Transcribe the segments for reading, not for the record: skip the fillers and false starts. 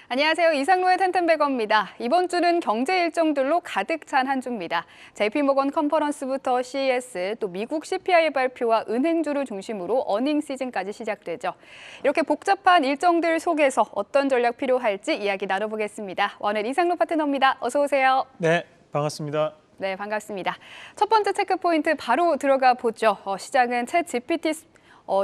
안녕하세요. 이상로의 텐텐베거입니다. 이번 주는 경제 일정들로 가득 찬 한 주입니다. JP모건 컨퍼런스부터 CES, 또 미국 CPI 발표와 은행주를 중심으로 어닝 시즌까지 시작되죠. 이렇게 복잡한 일정들 속에서 어떤 전략 필요할지 이야기 나눠보겠습니다. 원을 이상로 파트너입니다. 어서 오세요. 네, 반갑습니다. 네, 반갑습니다. 첫 번째 체크 포인트 바로 들어가 보죠. 시장은 챗 GPT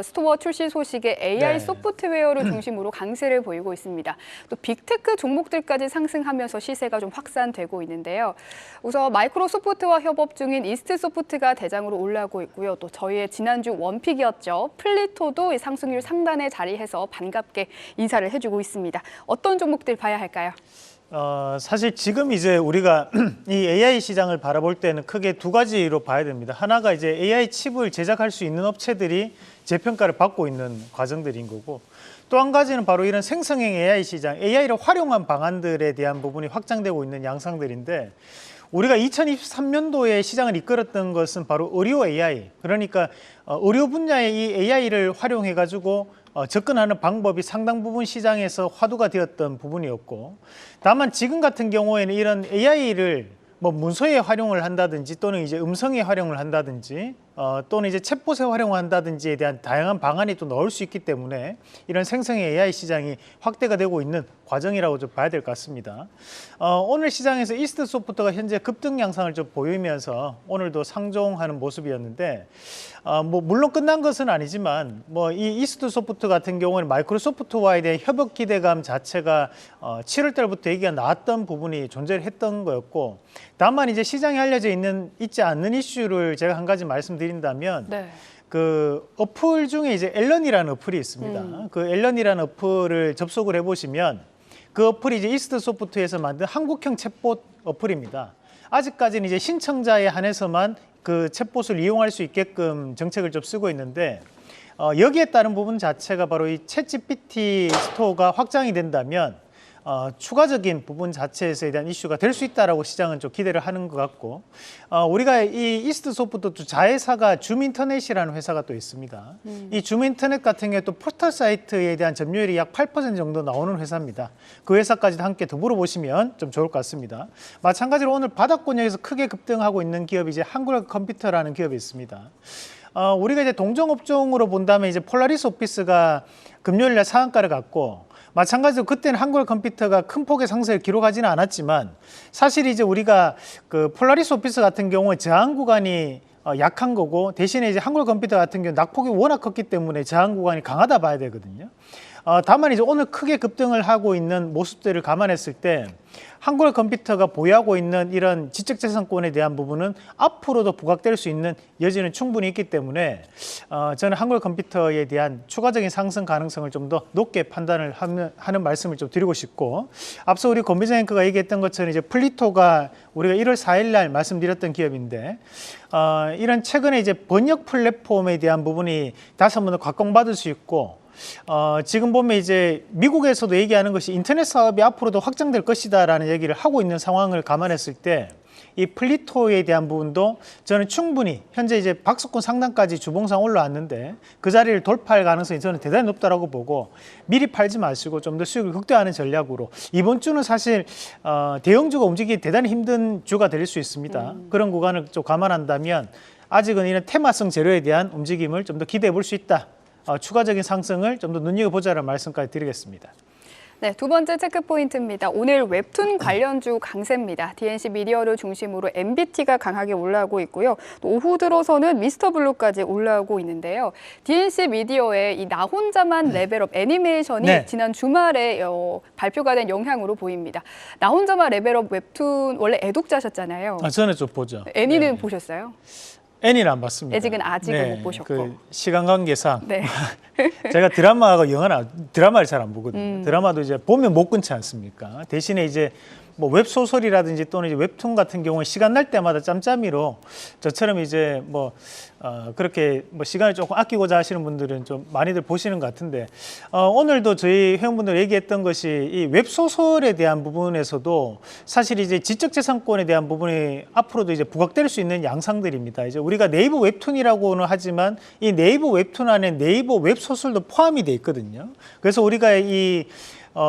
스토어 출시 소식에 AI 소프트웨어를 중심으로 강세를 보이고 있습니다. 또 빅테크 종목들까지 상승하면서 시세가 좀 확산되고 있는데요. 우선 마이크로소프트와 협업 중인 이스트소프트가 대장으로 올라오고 있고요. 또 저희의 지난주 원픽이었죠. 플리토도 상승률 상단에 자리해서 반갑게 인사를 해주고 있습니다. 어떤 종목들 봐야 할까요? 사실 지금 이제 우리가 이 AI 시장을 바라볼 때는 크게 두 가지로 봐야 됩니다. 하나가 이제 AI 칩을 제작할 수 있는 업체들이 재평가를 받고 있는 과정들인 거고, 또 한 가지는 바로 이런 생성형 AI 시장, AI를 활용한 방안들에 대한 부분이 확장되고 있는 양상들인데, 우리가 2023년도에 시장을 이끌었던 것은 바로 의료 AI, 그러니까 의료 분야의 이 AI를 활용해 가지고 접근하는 방법이 상당 부분 시장에서 화두가 되었던 부분이었고, 다만 지금 같은 경우에는 이런 AI를 뭐 문서에 활용을 한다든지 또는 이제 음성에 활용을 한다든지 또는 이제 챗봇에 활용을 한다든지에 대한 다양한 방안이 또 나올 수 있기 때문에 이런 생성형 AI 시장이 확대가 되고 있는 과정이라고 좀 봐야 될 것 같습니다. 오늘 시장에서 이스트소프트가 현재 급등 양상을 좀 보이면서 오늘도 상종하는 모습이었는데, 뭐 물론 끝난 것은 아니지만 뭐 이 이스트소프트 같은 경우는 마이크로소프트와에 대한 협업 기대감 자체가 7월 달부터 얘기가 나왔던 부분이 존재를 했던 거였고, 다만 이제 시장에 알려져 있지 않는 이슈를 제가 한 가지 말씀드린다면, 그 어플 중에 이제 앨런이라는 어플이 있습니다. 그 앨런이라는 어플을 접속을 해보시면 그 어플이 이제 이스트소프트에서 만든 한국형 챗봇 어플입니다. 아직까지는 이제 신청자에 한해서만 그 챗봇을 이용할 수 있게끔 정책을 좀 쓰고 있는데, 여기에 따른 부분 자체가 바로 이 챗GPT 스토어가 확장이 된다면 추가적인 부분 자체에서에 대한 이슈가 될 수 있다라고 시장은 좀 기대를 하는 것 같고, 우리가 이 이스트소프트 자회사가 줌인터넷이라는 회사가 또 있습니다. 이 줌인터넷 같은 경우에 또 포털 사이트에 대한 점유율이 약 8% 정도 나오는 회사입니다. 그 회사까지도 함께 더불어 보시면 좀 좋을 것 같습니다. 마찬가지로 오늘 바닥권역에서 크게 급등하고 있는 기업이 이제 한국컴퓨터라는 기업이 있습니다. 우리가 이제 동종업종으로 본다면 이제 폴라리스 오피스가 금요일 날 상한가를 갔고, 마찬가지로 그때는 한국컴퓨터가 큰 폭의 상승을 기록하지는 않았지만, 사실 이제 우리가 그 폴라리스 오피스 같은 경우에 저항 구간이 약한 거고, 대신에 이제 한국컴퓨터 같은 경우 낙폭이 워낙 컸기 때문에 저항 구간이 강하다 봐야 되거든요. 다만 이제 오늘 크게 급등을 하고 있는 모습들을 감안했을 때 한국컴퓨터가 보유하고 있는 이런 지적재산권에 대한 부분은 앞으로도 부각될 수 있는 여지는 충분히 있기 때문에 저는 한국컴퓨터에 대한 추가적인 상승 가능성을 좀 더 높게 판단을 하는 말씀을 좀 드리고 싶고, 앞서 우리 권비정 앵커가 얘기했던 것처럼 이제 플리토가 우리가 1월 4일 날 말씀드렸던 기업인데, 이런 최근에 이제 번역 플랫폼에 대한 부분이 다시 한번 더 각광받을 수 있고, 지금 보면 이제 미국에서도 얘기하는 것이 인터넷 사업이 앞으로도 확장될 것이다라는 얘기를 하고 있는 상황을 감안했을 때, 이 플리토에 대한 부분도 저는 충분히 현재 이제 박스권 상단까지 주봉상 올라왔는데 그 자리를 돌파할 가능성이 저는 대단히 높다라고 보고, 미리 팔지 마시고 좀 더 수익을 극대화하는 전략으로 이번 주는 사실 대형주가 움직이기 대단히 힘든 주가 될 수 있습니다. 그런 구간을 좀 감안한다면 아직은 이런 테마성 재료에 대한 움직임을 좀 더 기대해 볼 수 있다. 추가적인 상승을 좀 더 눈여겨보자라는 말씀까지 드리겠습니다. 네, 두 번째 체크 포인트입니다. 오늘 웹툰 관련주 강세입니다. DNC 미디어를 중심으로 MBT가 강하게 올라오고 있고요. 또 오후 들어서는 미스터블루까지 올라오고 있는데요. DNC 미디어의 이 나 혼자만 레벨업 애니메이션이 지난 주말에 발표가 된 영향으로 보입니다. 나 혼자만 레벨업 웹툰 원래 애독자셨잖아요. 저는 좀 보죠. 애니는 보셨어요? 애니는 안 봤습니다. 아직은 못 보셨고. 그 시간 관계상 제가 드라마하고 드라마를 잘 안 보거든요. 드라마도 이제 보면 못 끊지 않습니까? 대신에 이제 뭐 웹소설이라든지 또는 이제 웹툰 같은 경우는 시간 날 때마다 짬짬이로, 저처럼 이제 뭐 그렇게 뭐 시간을 조금 아끼고자 하시는 분들은 좀 많이들 보시는 것 같은데, 오늘도 저희 회원분들 얘기했던 것이 이 웹소설에 대한 부분에서도 사실 이제 지적재산권에 대한 부분이 앞으로도 이제 부각될 수 있는 양상들입니다. 이제 우리가 네이버 웹툰이라고는 하지만 이 네이버 웹툰 안에 네이버 웹소설도 포함이 돼 있거든요. 그래서 우리가 이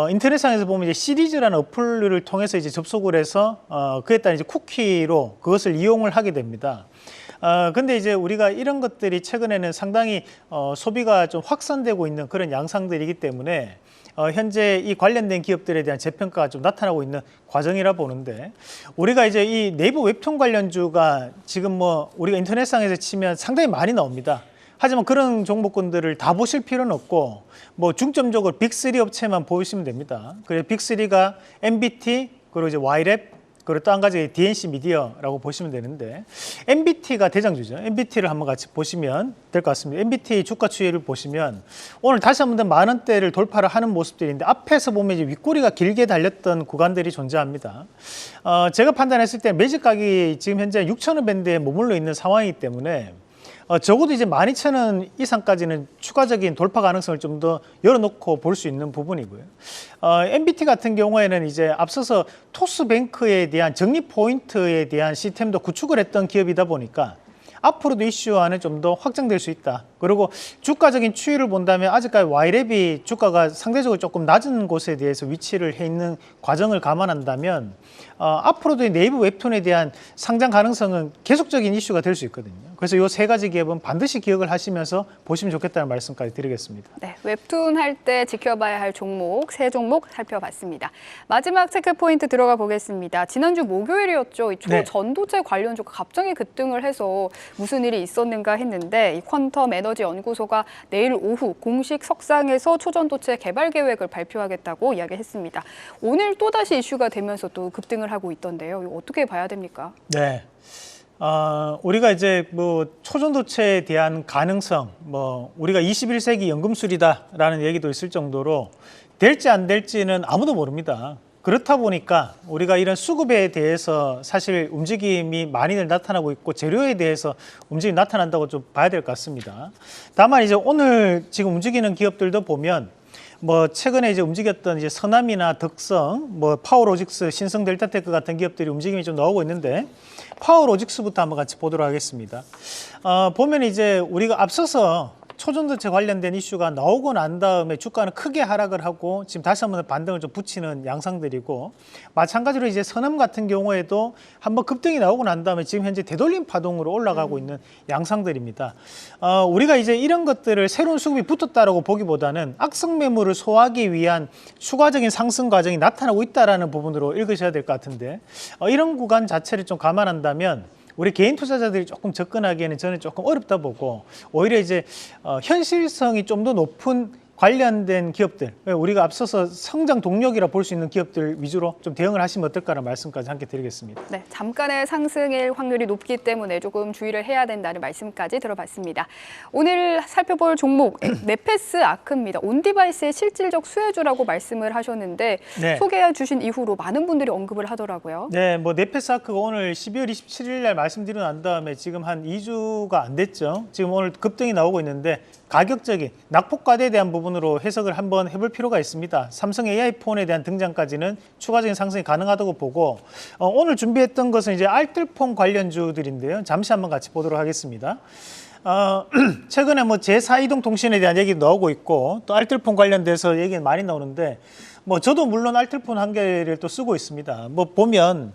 인터넷상에서 보면 이제 시리즈라는 어플을 통해서 이제 접속을 해서 그에 따른 이제 쿠키로 그것을 이용을 하게 됩니다. 근데 이제 우리가 이런 것들이 최근에는 상당히 소비가 좀 확산되고 있는 그런 양상들이기 때문에 현재 이 관련된 기업들에 대한 재평가가 좀 나타나고 있는 과정이라 보는데, 우리가 이제 이 네이버 웹툰 관련주가 지금 뭐 우리가 인터넷상에서 치면 상당히 많이 나옵니다. 하지만 그런 종목군들을 다 보실 필요는 없고 뭐 중점적으로 빅3 업체만 보시면 됩니다. 그래서 빅3가 MBT, 그리고 이제 Y랩, 그리고 또 한 가지 DNC 미디어라고 보시면 되는데, MBT가 대장주죠. MBT를 한번 같이 보시면 될 것 같습니다. MBT 주가 추이를 보시면 오늘 다시 한번 더 만 원대를 돌파를 하는 모습들인데, 앞에서 보면 이제 윗꼬리가 길게 달렸던 구간들이 존재합니다. 제가 판단했을 때 매직 가격이 지금 현재 6,000원 밴드에 머물러 있는 상황이기 때문에 적어도 이제 12,000원 이상까지는 추가적인 돌파 가능성을 좀 더 열어놓고 볼 수 있는 부분이고요. MBT 같은 경우에는 이제 앞서서 토스뱅크에 대한 적립 포인트에 대한 시스템도 구축을 했던 기업이다 보니까 앞으로도 이슈화는 좀 더 확장될 수 있다. 그리고 주가적인 추이를 본다면 아직까지 Y랩이 주가가 상대적으로 조금 낮은 곳에 대해서 위치를 해 있는 과정을 감안한다면 앞으로도 네이버 웹툰에 대한 상장 가능성은 계속적인 이슈가 될 수 있거든요. 그래서 이 세 가지 기업은 반드시 기억을 하시면서 보시면 좋겠다는 말씀까지 드리겠습니다. 네, 웹툰 할 때 지켜봐야 할 종목, 세 종목 살펴봤습니다. 마지막 체크 포인트 들어가 보겠습니다. 지난주 목요일이었죠. 이 초전도체 관련주가 갑자기 급등을 해서 무슨 일이 있었는가 했는데, 이 퀀텀 에너지 연구소가 내일 오후 공식 석상에서 초전도체 개발 계획을 발표하겠다고 이야기했습니다. 오늘 또다시 이슈가 되면서 또 급등을 하고 있던데요. 이거 어떻게 봐야 됩니까? 네. 우리가 이제 뭐 초전도체에 대한 가능성, 뭐 우리가 21세기 연금술이다라는 얘기도 있을 정도로 될지 안 될지는 아무도 모릅니다. 그렇다 보니까 우리가 이런 수급에 대해서 사실 움직임이 많이들 나타나고 있고 재료에 대해서 움직임이 나타난다고 좀 봐야 될 것 같습니다. 다만 이제 오늘 지금 움직이는 기업들도 보면 뭐 최근에 이제 움직였던 이제 서남이나 덕성, 뭐 파워로직스, 신성 델타테크 같은 기업들이 움직임이 좀 나오고 있는데, 파워로직스부터 한번 같이 보도록 하겠습니다. 보면 이제 우리가 앞서서 초전도체 관련된 이슈가 나오고 난 다음에 주가는 크게 하락을 하고 지금 다시 한번 반등을 좀 붙이는 양상들이고, 마찬가지로 이제 서남 같은 경우에도 한번 급등이 나오고 난 다음에 지금 현재 되돌림 파동으로 올라가고 있는 양상들입니다. 우리가 이제 이런 것들을 새로운 수급이 붙었다라고 보기보다는 악성 매물을 소화하기 위한 추가적인 상승 과정이 나타나고 있다라는 부분으로 읽으셔야 될 것 같은데, 이런 구간 자체를 좀 감안한다면 우리 개인 투자자들이 조금 접근하기에는 저는 조금 어렵다 보고, 오히려 이제 현실성이 좀 더 높은 관련된 기업들, 우리가 앞서서 성장 동력이라 볼 수 있는 기업들 위주로 좀 대응을 하시면 어떨까라는 말씀까지 함께 드리겠습니다. 네, 잠깐의 상승일 확률이 높기 때문에 조금 주의를 해야 된다는 말씀까지 들어봤습니다. 오늘 살펴볼 종목 네페스 아크입니다. 온디바이스의 실질적 수혜주라고 말씀을 하셨는데 소개해 주신 이후로 많은 분들이 언급을 하더라고요. 네, 뭐 네페스 아크가 오늘 12월 27일 날 말씀드리고 난 다음에 지금 한 2주가 안 됐죠. 지금 오늘 급등이 나오고 있는데 가격적인 낙폭과대에 대한 부분으로 해석을 한번 해볼 필요가 있습니다. 삼성 AI 폰에 대한 등장까지는 추가적인 상승이 가능하다고 보고, 오늘 준비했던 것은 이제 알뜰폰 관련주들인데요. 잠시 한번 같이 보도록 하겠습니다. 최근에 뭐 제4이동통신에 대한 얘기도 나오고 있고, 또 알뜰폰 관련돼서 얘기는 많이 나오는데, 뭐 저도 물론 알뜰폰 한 개를 또 쓰고 있습니다. 뭐 보면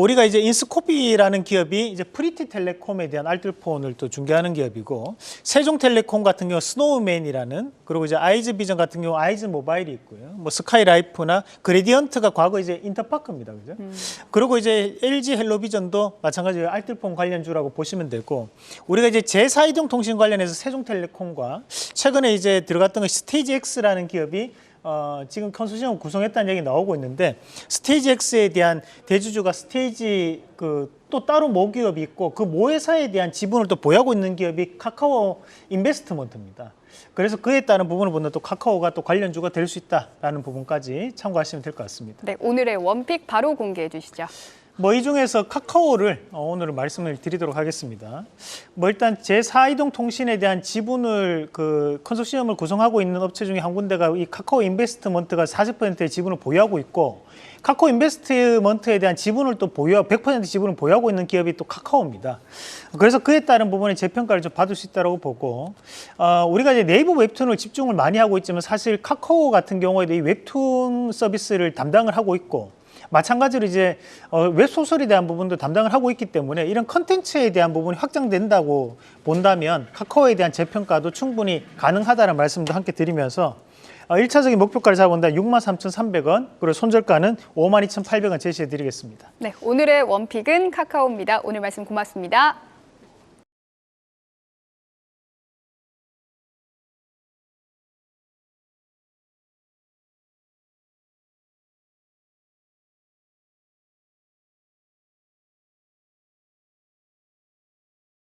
우리가 이제 인스코피라는 기업이 이제 프리티텔레콤에 대한 알뜰폰을 또 중개하는 기업이고, 세종텔레콤 같은 경우 스노우맨이라는, 그리고 이제 아이즈비전 같은 경우 아이즈모바일이 있고요. 뭐 스카이라이프나 그레디언트가 과거 이제 인터파크입니다, 그죠? 그리고 이제 LG 헬로비전도 마찬가지로 알뜰폰 관련주라고 보시면 되고, 우리가 이제 제4이동통신 관련해서 세종텔레콤과 최근에 이제 들어갔던 거 스테이지X라는 기업이 지금 컨소시엄을 구성했다는 얘기 나오고 있는데, 스테이지X에 대한 대주주가 스테이지 또 따로 모 기업이 있고, 그 모 회사에 대한 지분을 또 보유하고 있는 기업이 카카오 인베스트먼트입니다. 그래서 그에 따른 부분을 보면 또 카카오가 또 관련주가 될 수 있다라는 부분까지 참고하시면 될 것 같습니다. 네, 오늘의 원픽 바로 공개해 주시죠. 뭐 이 중에서 카카오를 오늘 말씀을 드리도록 하겠습니다. 뭐 일단 제4이동통신에 대한 지분을 그 컨소시엄을 구성하고 있는 업체 중에 한 군데가 이 카카오 인베스트먼트가 40%의 지분을 보유하고 있고, 카카오 인베스트먼트에 대한 지분을 또 100% 지분을 보유하고 있는 기업이 또 카카오입니다. 그래서 그에 따른 부분의 재평가를 좀 받을 수 있다고 보고, 우리가 이제 네이버 웹툰을 집중을 많이 하고 있지만 사실 카카오 같은 경우에도 이 웹툰 서비스를 담당을 하고 있고, 마찬가지로 이제 웹소설에 대한 부분도 담당을 하고 있기 때문에 이런 컨텐츠에 대한 부분이 확장된다고 본다면 카카오에 대한 재평가도 충분히 가능하다는 말씀도 함께 드리면서 1차적인 목표가를 잡아본다 63,300원, 그리고 손절가는 52,800원 제시해 드리겠습니다. 네, 오늘의 원픽은 카카오입니다. 오늘 말씀 고맙습니다.